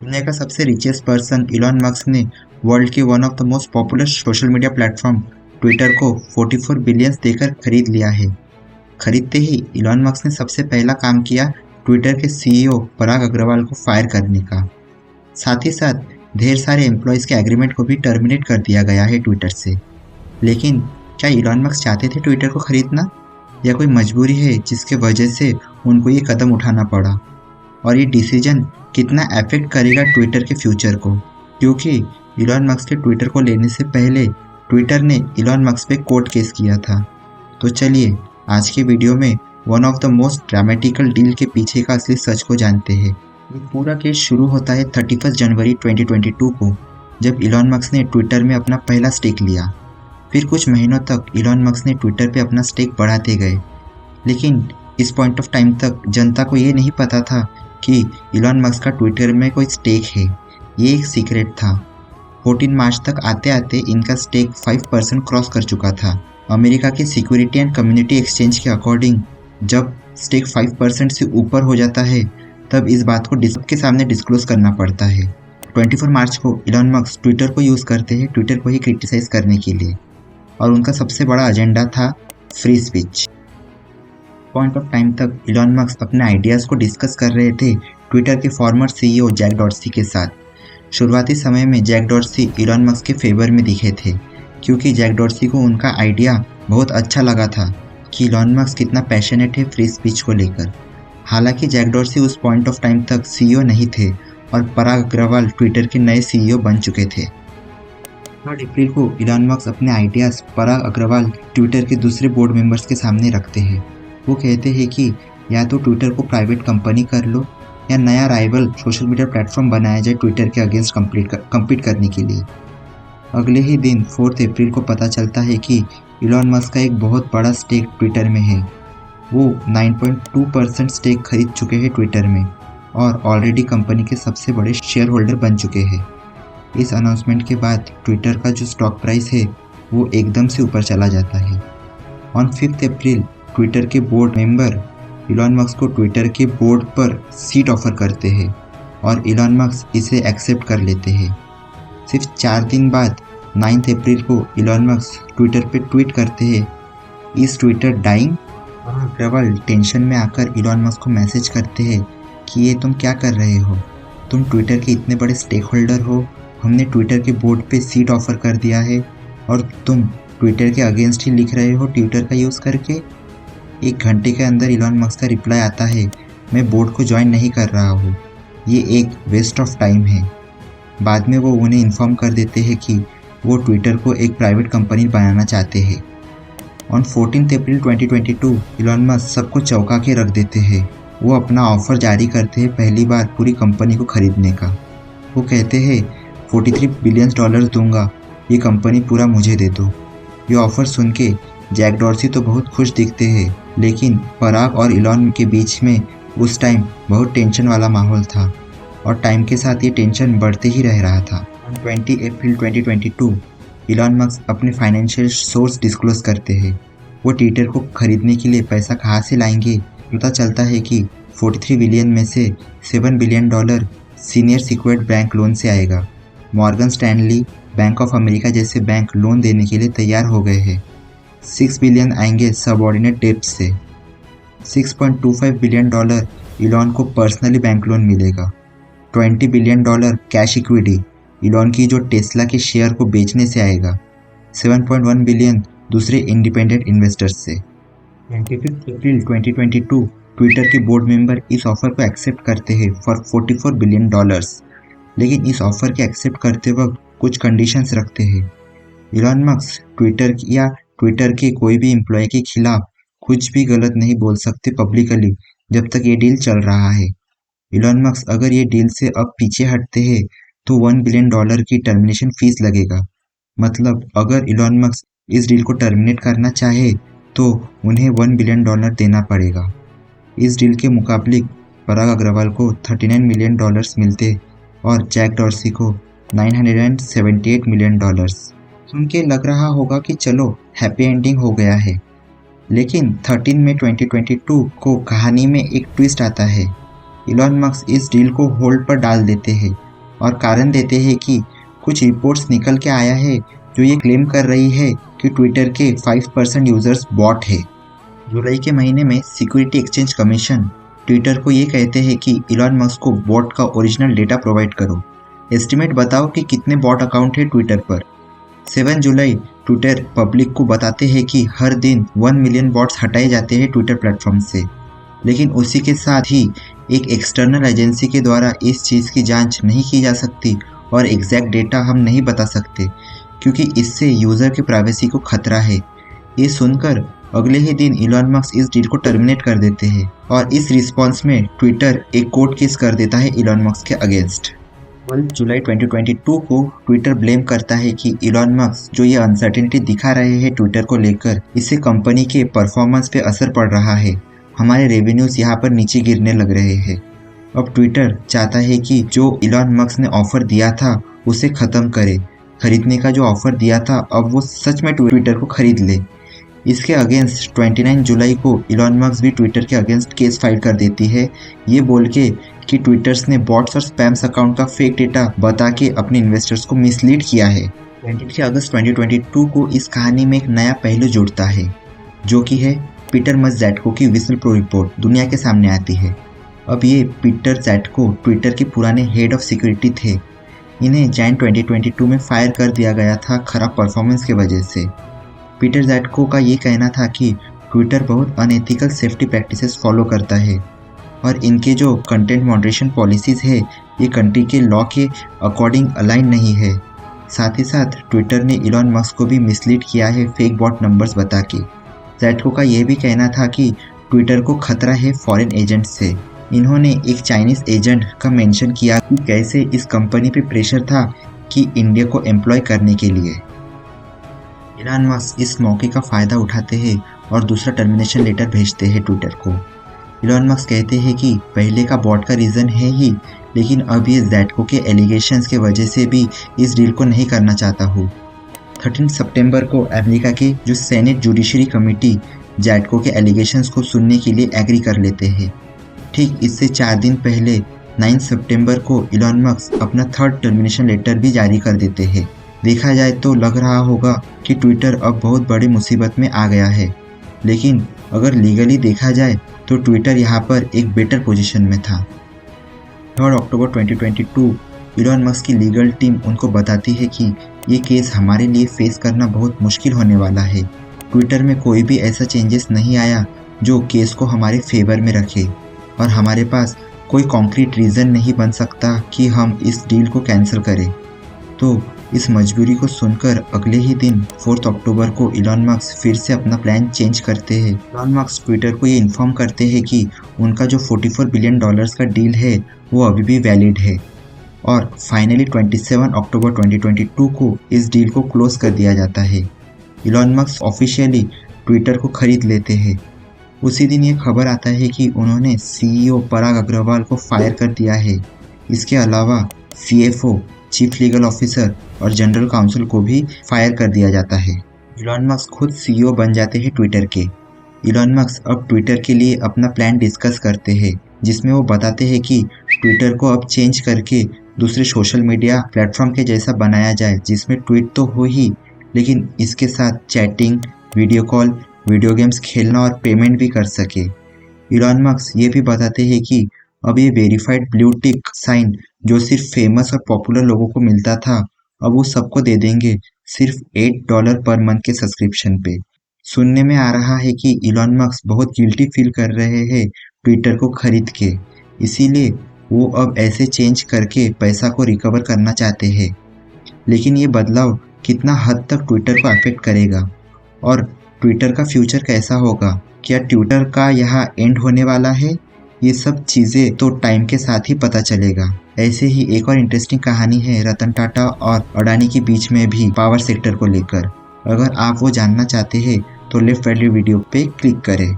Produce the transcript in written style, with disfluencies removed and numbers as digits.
दुनिया का सबसे रिचेस्ट पर्सन इलॉन मस्क ने वर्ल्ड के one of the most popular social media platform Twitter को 44 बिलियंस देकर खरीद लिया है। खरीदते ही इलॉन मस्क ने सबसे पहला काम किया ट्विटर के सीईओ पराग अग्रवाल को फायर करने का। साथ ही साथ ढेर सारे एम्प्लॉयज़ के एग्रीमेंट को भी टर्मिनेट कर दिया गया है ट्विटर से। लेकिन क्या इलॉन मस्क चाहते थे ट्विटर को खरीदना, या कोई मजबूरी है जिसके वजह से उनको ये कदम उठाना पड़ा? और ये डिसीजन कितना अफेक्ट करेगा ट्विटर के फ्यूचर को, क्योंकि इलॉन मस्क के ट्विटर को लेने से पहले ट्विटर ने इलॉन मस्क पे कोर्ट केस किया था। तो चलिए आज के वीडियो में one of the most dramatical deal के पीछे का असली सच को जानते हैं। ये पूरा केस शुरू होता है 31 जनवरी 2022 को, जब इलॉन मस्क ने ट्विटर में अपना पहला स्टेक लिया। फिर कुछ महीनों तक इलॉन मस्क ने ट्विटर पे अपना स्टेक बढ़ाते गए, लेकिन इस पॉइंट ऑफ टाइम तक जनता को ये नहीं पता था कि इलॉन मस्क का ट्विटर में कोई स्टेक है। ये एक सीक्रेट था। 14 मार्च तक आते आते इनका स्टेक 5% क्रॉस कर चुका था। अमेरिका के सिक्योरिटी एंड कम्युनिटी एक्सचेंज के अकॉर्डिंग जब स्टेक 5% से ऊपर हो जाता है तब इस बात को सबके सामने डिस्क्लोज करना पड़ता है। 24 मार्च को इलॉन मस्क ट्विटर को यूज़ करते हैं ट्विटर को ही क्रिटिसाइज करने के लिए, और उनका सबसे बड़ा एजेंडा था free speech. Point of time तक इलॉन मस्क अपने आइडियाज़ को डिस्कस कर रहे थे ट्विटर के फॉर्मर सीईओ जैक डॉर्सी के साथ। शुरुआती समय में जैक डॉर्सी इलॉन मस्क के फेवर में दिखे थे, क्योंकि जैक डॉर्सी को उनका आइडिया बहुत अच्छा लगा था कि इलॉन मस्क कितना पैशनेट है फ्री स्पीच को लेकर। हालांकि जैक डॉर्सी उस पॉइंट ऑफ टाइम तक सीईओ नहीं थे और पराग अग्रवाल ट्विटर के नए सीईओ बन चुके थे। 3 अप्रैल को इलॉन मस्क अपने आइडियाज़ पराग अग्रवाल ट्विटर के दूसरे बोर्ड मेंबर्स के सामने रखते हैं। वो कहते हैं कि या तो ट्विटर को प्राइवेट कंपनी कर लो, या नया राइवल सोशल मीडिया प्लेटफॉर्म बनाया जाए ट्विटर के अगेंस्ट कम्पीट करने के लिए। अगले ही दिन 4 अप्रैल को पता चलता है कि इलॉन मस्क का एक बहुत बड़ा स्टेक ट्विटर में है। वो 9.2% स्टेक खरीद चुके हैं ट्विटर में और ऑलरेडी कंपनी के सबसे बड़े शेयर होल्डर बन चुके हैं। इस अनाउंसमेंट के बाद ट्विटर का जो स्टॉक प्राइस है वो एकदम से ऊपर चला जाता है। ऑन 5 अप्रैल ट्विटर के बोर्ड मेंबर इलॉन मस्क को ट्विटर के बोर्ड पर सीट ऑफर करते हैं और इलॉन मस्क इसे एक्सेप्ट कर लेते हैं। सिर्फ 4 दिन बाद 9 अप्रैल को इलॉन मस्क ट्विटर पे ट्वीट करते हैं, इस ट्विटर डाइंग? अग्रवाल टेंशन में आकर इलॉन मस्क को मैसेज करते हैं कि ये तुम क्या कर रहे हो, तुम ट्विटर के इतने बड़े स्टेक होल्डर हो, हमने ट्विटर के बोर्ड पे सीट ऑफर कर दिया है और तुम ट्विटर के अगेंस्ट ही लिख रहे हो ट्विटर का यूज़ करके। 1 घंटे के अंदर इलॉन मस्क का रिप्लाई आता है, मैं बोर्ड को ज्वाइन नहीं कर रहा हूँ, ये एक वेस्ट ऑफ टाइम है। बाद में वो उन्हें इन्फॉर्म कर देते हैं कि वो ट्विटर को एक प्राइवेट कंपनी बनाना चाहते हैं। ऑन 14 अप्रैल 2022 इलॉन मस्क सबको चौंका के रख देते हैं। वो अपना ऑफ़र जारी करते हैं पहली बार पूरी कंपनी को खरीदने का। वो कहते हैं 43 बिलियन डॉलर दूंगा, ये कंपनी पूरा मुझे दे दो। ये ऑफ़र सुन के जैक डॉर्सी तो बहुत खुश दिखते हैं, लेकिन पराग और इलॉन के बीच में उस टाइम बहुत टेंशन वाला माहौल था और टाइम के साथ ये टेंशन बढ़ते ही रह रहा था। 20 अप्रैल 2022 इलॉन मस्क अपने फाइनेंशियल सोर्स डिस्क्लोज करते हैं। वो ट्विटर को खरीदने के लिए पैसा कहाँ से लाएंगे? पता चलता है कि 43 बिलियन में से 7 billion dollar senior secured bank loan से आएगा। Morgan Stanley, bank of America जैसे बैंक लोन देने के लिए तैयार हो गए हैं। 6 बिलियन आएंगे सबऑर्डिनेट डेब्ट से। 6.25 बिलियन डॉलर इलॉन को पर्सनली बैंक लोन मिलेगा। 20 billion dollar cash equity Elon की जो टेस्ला के शेयर को बेचने से आएगा। 7.1 बिलियन दूसरे इंडिपेंडेंट इन्वेस्टर्स से। 25 अप्रैल 2022 ट्विटर के बोर्ड मेंबर इस ऑफर को एक्सेप्ट करते हैं फॉर 44 बिलियन डॉलर्स, लेकिन इस ऑफर के एक्सेप्ट करते वक्त कुछ कंडीशंस रखते हैं। इलॉन मस्क ट्विटर के कोई भी एम्प्लॉय के खिलाफ कुछ भी गलत नहीं बोल सकते पब्लिकली जब तक ये डील चल रहा है। इलॉन मस्क अगर ये डील से अब पीछे हटते हैं तो 1 बिलियन डॉलर की टर्मिनेशन फीस लगेगा। मतलब अगर इलॉन मस्क इस डील को टर्मिनेट करना चाहे तो उन्हें 1 बिलियन डॉलर देना पड़ेगा। इस डील के मुकाबले पराग अग्रवाल को 39 मिलियन डॉलर्स मिलते और जैक डॉर्सी को 978 मिलियन डॉलर्स। सुन के लग रहा होगा कि चलो हैप्पी एंडिंग हो गया है, लेकिन 13 मई 2022 को कहानी में एक ट्विस्ट आता है। इलॉन मस्क इस डील को होल्ड पर डाल देते हैं और कारण देते हैं कि कुछ रिपोर्ट्स निकल के आया है जो ये क्लेम कर रही है कि ट्विटर के 5% यूजर्स बॉट है। जुलाई के महीने में सिक्योरिटी एक्सचेंज कमीशन ट्विटर को ये कहते हैं कि इलॉन मस्क को बॉट का ओरिजिनल डेटा प्रोवाइड करो। एस्टिमेट बताओ कि कितने बॉट अकाउंट है ट्विटर पर। 7 जुलाई ट्विटर पब्लिक को बताते हैं कि हर दिन 1 मिलियन बॉट्स हटाए जाते हैं ट्विटर प्लेटफॉर्म से। लेकिन उसी के साथ ही एक एक्सटर्नल एजेंसी के द्वारा इस चीज़ की जांच नहीं की जा सकती और एग्जैक्ट डेटा हम नहीं बता सकते क्योंकि इससे यूज़र के प्राइवेसी को खतरा है। ये सुनकर अगले ही दिन इलॉन मस्क इस डील को टर्मिनेट कर देते हैं और इस रिस्पॉन्स में ट्विटर एक कोर्ट केस कर देता है इलॉन मस्क के अगेंस्ट। 12 जुलाई 2022 को ट्विटर ब्लेम करता है कि इलॉन मस्क जो ये अनसर्टेनिटी दिखा रहे हैं ट्विटर को लेकर, इससे कंपनी के परफॉर्मेंस पे असर पड़ रहा है। हमारे रेवेन्यूज यहाँ पर नीचे गिरने लग रहे हैं। अब ट्विटर चाहता है कि जो इलॉन मस्क ने ऑफर दिया था उसे खत्म करे। खरीदने का जो ऑफर दिया था अब वो सच में ट्विटर को खरीद ले। इसके अगेंस्ट 29 जुलाई को इलॉन मस्क भी ट्विटर के अगेंस्ट केस फाइल कर देती है, ये बोल के कि ट्विटर्स ने बॉट्स और स्पैम्स अकाउंट का फेक डेटा बता के अपने इन्वेस्टर्स को मिसलीड किया है। 23 अगस्त 2022 को इस कहानी में एक नया पहलू जुड़ता है जो कि है पीटर मसज़ैटको की विसल प्रो रिपोर्ट दुनिया के सामने आती है। अब ये पीटर ज़ैटको ट्विटर के पुराने हेड ऑफ सिक्योरिटी थे। इन्हें जैन 2022 में फायर कर दिया गया था खराब परफॉर्मेंस के वजह से। पीटर ज़ैटको का ये कहना था कि ट्विटर बहुत अनएथिकल सेफ्टी प्रैक्टिसेस फॉलो करता है और इनके जो कंटेंट मॉडरेशन पॉलिसीज़ है ये कंट्री के लॉ के अकॉर्डिंग अलाइन नहीं है। साथ ही साथ ट्विटर ने इलॉन मस्क को भी मिसलीड किया है फेक बॉट नंबर्स बता के। ज़ैटको का यह भी कहना था कि ट्विटर को खतरा है फॉरेन एजेंट से। इन्होंने एक चाइनीज़ एजेंट का मेंशन किया कि कैसे इस कंपनी पे प्रेशर था कि इंडिया को एम्प्लॉय करने के लिए। इलॉन मस्क इस मौके का फ़ायदा उठाते हैं और दूसरा टर्मिनेशन लेटर भेजते हैं ट्विटर को। इलॉन मस्क कहते हैं कि पहले का बॉट का रीज़न है ही, लेकिन अब ये ज़ैटको के एलिगेशंस के वजह से भी इस डील को नहीं करना चाहता हूँ। 13 सितंबर को अमेरिका के जो सेनेट जुडिशरी कमेटी ज़ैटको के एलिगेशंस को सुनने के लिए एग्री कर लेते हैं। ठीक इससे 4 दिन पहले 9 सितंबर को इलॉन मस्क अपना थर्ड टर्मिनेशन लेटर भी जारी कर देते हैं। देखा जाए तो लग रहा होगा कि ट्विटर अब बहुत बड़ी मुसीबत में आ गया है, लेकिन अगर लीगली देखा जाए तो ट्विटर यहाँ पर एक बेटर पोजीशन में था। 3 अक्टूबर 2022 इलॉन मस्क की लीगल टीम उनको बताती है कि ये केस हमारे लिए फेस करना बहुत मुश्किल होने वाला है। ट्विटर में कोई भी ऐसा चेंजेस नहीं आया जो केस को हमारे फेवर में रखे और हमारे पास कोई कॉन्क्रीट रीज़न नहीं बन सकता कि हम इस डील को कैंसिल करें। तो इस मजबूरी को सुनकर अगले ही दिन 4 अक्टूबर को इलॉन मस्क फिर से अपना प्लान चेंज करते हैं। इलॉन मस्क ट्विटर को ये इन्फॉर्म करते हैं कि उनका जो $44 बिलियन का डील है वो अभी भी वैलिड है और फाइनली 27 अक्टूबर 2022 को इस डील को क्लोज कर दिया जाता है। इलॉन मस्क ऑफिशियली ट्विटर को खरीद लेते हैं। उसी दिन ये खबर आता है कि उन्होंने CEO पराग अग्रवाल को फायर कर दिया है। इसके अलावा CFO चीफ लीगल ऑफिसर और जनरल काउंसिल को भी फायर कर दिया जाता है। इलॉन मस्क खुद CEO बन जाते हैं ट्विटर के। इलॉन मस्क अब ट्विटर के लिए अपना प्लान डिस्कस करते हैं, जिसमें वो बताते हैं कि ट्विटर को अब चेंज करके दूसरे सोशल मीडिया प्लेटफॉर्म के जैसा बनाया जाए, जिसमें ट्वीट तो हो ही, लेकिन इसके साथ chatting, video call, video games खेलना और पेमेंट भी कर सके। इलॉन मस्क ये भी बताते हैं कि अब ये वेरीफाइड ब्लू टिक साइन जो सिर्फ फेमस और पॉपुलर लोगों को मिलता था, अब वो सबको दे देंगे सिर्फ $8 पर मंथ के सब्सक्रिप्शन पे। सुनने में आ रहा है कि इलॉन मस्क बहुत गिल्टी फील कर रहे हैं ट्विटर को खरीद के, इसीलिए वो अब ऐसे चेंज करके पैसा को रिकवर करना चाहते हैं। लेकिन ये बदलाव कितना हद तक ट्विटर को अफेक्ट करेगा और ट्विटर का फ्यूचर कैसा होगा, क्या ट्विटर का यहाँ एंड होने वाला है, ये सब चीज़ें तो टाइम के साथ ही पता चलेगा। ऐसे ही एक और इंटरेस्टिंग कहानी है रतन टाटा और अडानी के बीच में भी पावर सेक्टर को लेकर। अगर आप वो जानना चाहते हैं तो लेफ्ट वाली वीडियो पे क्लिक करें।